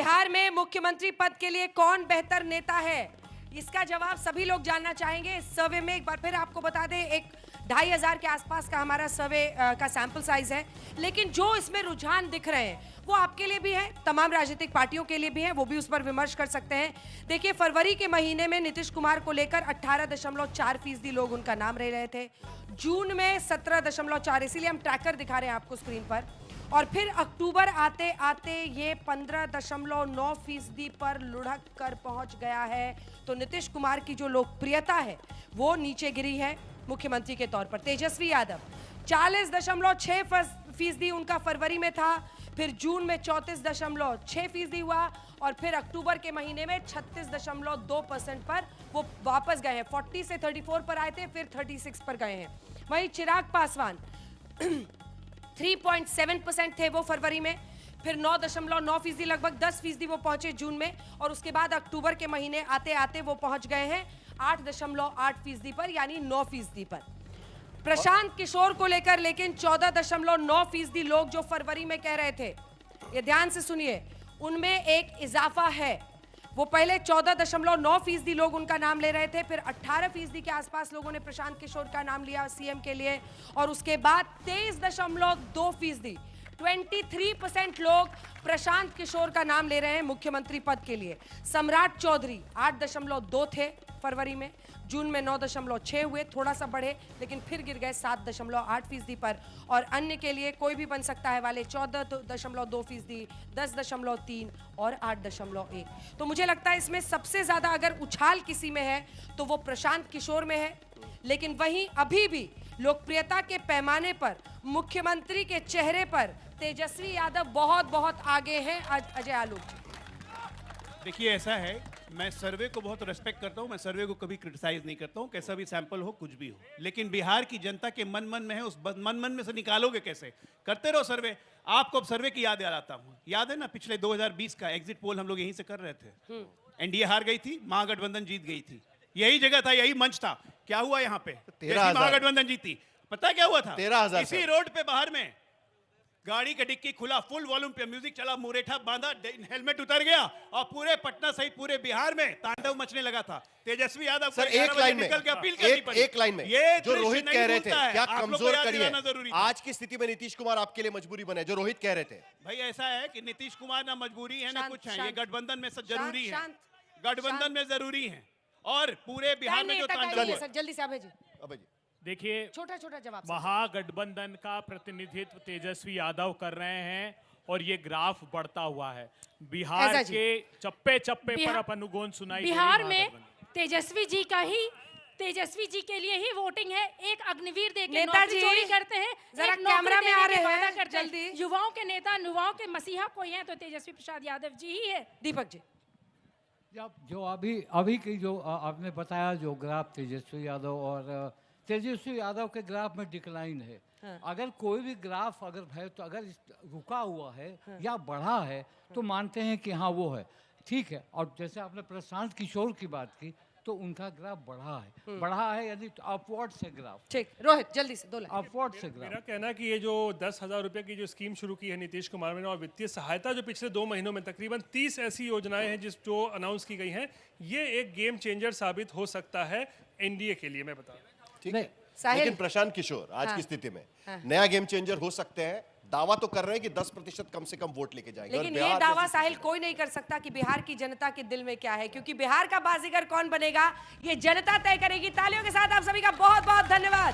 बिहार में मुख्यमंत्री पद के लिए कौन बेहतर नेता है, इसका जवाब सभी लोग जानना चाहेंगे। इस सर्वे में एक बार फिर आपको बता दें, एक 2500 के आसपास का हमारा सर्वे का सैंपल साइज है, लेकिन जो इसमें रुझान दिख रहे हैं वो आपके लिए भी है, तमाम राजनीतिक पार्टियों के लिए भी है, वो भी उस पर विमर्श कर सकते हैं। देखिए, फरवरी के महीने में नीतीश कुमार को लेकर 18.4% लोग उनका नाम ले रहे थे। जून में 17.4, इसीलिए हम ट्रैकर दिखा रहे हैं आपको स्क्रीन पर। और फिर अक्टूबर आते आते ये 15.9% पर लुढ़क कर पहुंच गया है। तो नीतीश कुमार की जो लोकप्रियता है वो नीचे गिरी है मुख्यमंत्री के तौर पर। तेजस्वी यादव 40.6% उनका फरवरी में था, फिर जून में 34.6% हुआ, और फिर अक्टूबर के महीने में 36.2% पर वो वापस गए हैं। 40 से 34 पर आए थे, फिर 36 पर गए हैं। वहीं चिराग पासवान 3.7% थे वो फरवरी में, फिर 9.9%, लगभग 10% वो पहुंचे जून में, और उसके बाद अक्टूबर के महीने आते आते वो पहुंच गए हैं 8.8% पर, यानी 9% पर। प्रशांत किशोर को लेकर लेकिन 14.9% लोग जो फरवरी में कह रहे थे, ये ध्यान से सुनिए, उनमें एक इजाफा है। वो पहले 14.9% लोग उनका नाम ले रहे थे, फिर 18% के आसपास लोगों ने प्रशांत किशोर का नाम लिया सीएम के लिए, और उसके बाद 23.2%, 23% लोग प्रशांत किशोर का नाम ले रहे हैं मुख्यमंत्री पद के लिए। सम्राट चौधरी 8.2 थे फरवरी में, जून में 9.6 हुए, थोड़ा सा बढ़े, लेकिन फिर गिर गए 7.8% पर। और अन्य के लिए कोई भी बन सकता है वाले 14.2%, 10.3 और 8.1। तो मुझे लगता है इसमें सबसे ज्यादा अगर उछाल किसी में है तो वो प्रशांत किशोर में है। लेकिन वहीं अभी भी लोकप्रियता के पैमाने पर, मुख्यमंत्री के चेहरे पर तेजस्वी यादव बहुत बहुत आगे हैं। अजय आलोक जी, देखिए, ऐसा है, मैं सर्वे को बहुत रेस्पेक्ट करता हूं, मैं सर्वे को कभी क्रिटिसाइज नहीं करता हूं, कैसा भी सैंपल हो, कुछ भी हो, लेकिन बिहार की जनता के मन में है, उस मन में से निकालोगे कैसे? करते रहो सर्वे। आपको अब सर्वे की याद दिलाता हूं, याद है ना पिछले 2020 का एग्जिट पोल हम लोग यहीं से कर रहे थे। एनडीए हार गई थी, महागठबंधन जीत गई थी, यही जगह था, यही मंच था। क्या हुआ यहाँ पे? महागठबंधन जीती, पता क्या हुआ था? 13,000 इसी रोड पे बाहर में गाड़ी का डिक्की खुला, फुल वॉल्यूम पे म्यूजिक चला, मुरेठा बांधा, हेलमेट उतर गया, और पूरे पटना सहित पूरे बिहार में तांडव मचने लगा था। तेजस्वी यादव सर एक लाइन में, एक लाइन में, ये जो रोहित कह रहे थे, क्या कमजोर करिए जरूरी आज की स्थिति में नीतीश कुमार आपके लिए मजबूरी बने, जो रोहित कह रहे थे? भाई ऐसा है कि नीतीश कुमार ना मजबूरी है ना कुछ है, ये गठबंधन में सब जरूरी है, गठबंधन में जरूरी है, और पूरे बिहार में जो तांडव। जल्दी से अभय जी देखिए, छोटा छोटा जवाब। महागठबंधन का प्रतिनिधित्व तेजस्वी यादव कर रहे हैं और ये ग्राफ बढ़ता हुआ है। बिहार के चप्पे चप्पे पर अब अनुगोन सुनाई बिहार में तेजस्वी जी के लिए ही वोटिंग है। एक अग्निवीर देके नौकरी चोरी करते हैं, जरा कैमरा में आ रहे हैं जल्दी। युवाओं के नेता, युवाओं के मसीहा कोई है तो तेजस्वी प्रसाद यादव जी ही है। दीपक जी, जो अभी की जो आपने बताया, जो ग्राफ तेजस्वी यादव और तेजस्वी यादव के ग्राफ में डिक्लाइन है। हाँ। अगर कोई भी ग्राफ अगर है तो अगर रुका हुआ है, हाँ, या बढ़ा है, तो मानते हैं कि हाँ वो है, ठीक है। और जैसे आपने प्रशांत किशोर की बात की, तो उनका ग्राफ बढ़ा है, यानी अपवर्ड से ग्राफ। ठीक, रोहित जल्दी से 2 लाइन। अपवर्ड से ग्राफ। मेरा कहना है कि ये जो 10,000 रुपए की जो स्कीम शुरू की है नीतीश कुमार ने, और वित्तीय सहायता जो पिछले 2 महीनों में तकरीबन 30 ऐसी योजनाएं हैं जो अनाउंस की गई हैं, ये एक गेम चेंजर साबित हो सकता है एनडीए के लिए, मैं बता रहा हूं। ठीक है, लेकिन प्रशांत किशोर आज की स्थिति में नया गेम चेंजर हो सकते हैं। दावा तो कर रहे हैं कि 10% कम से कम वोट लेके जाएंगे, लेकिन ये दावा साहिल कोई नहीं कर सकता कि बिहार की जनता के दिल में क्या है, क्योंकि बिहार का बाजीगर कौन बनेगा ये जनता तय करेगी। तालियों के साथ आप सभी का बहुत बहुत धन्यवाद।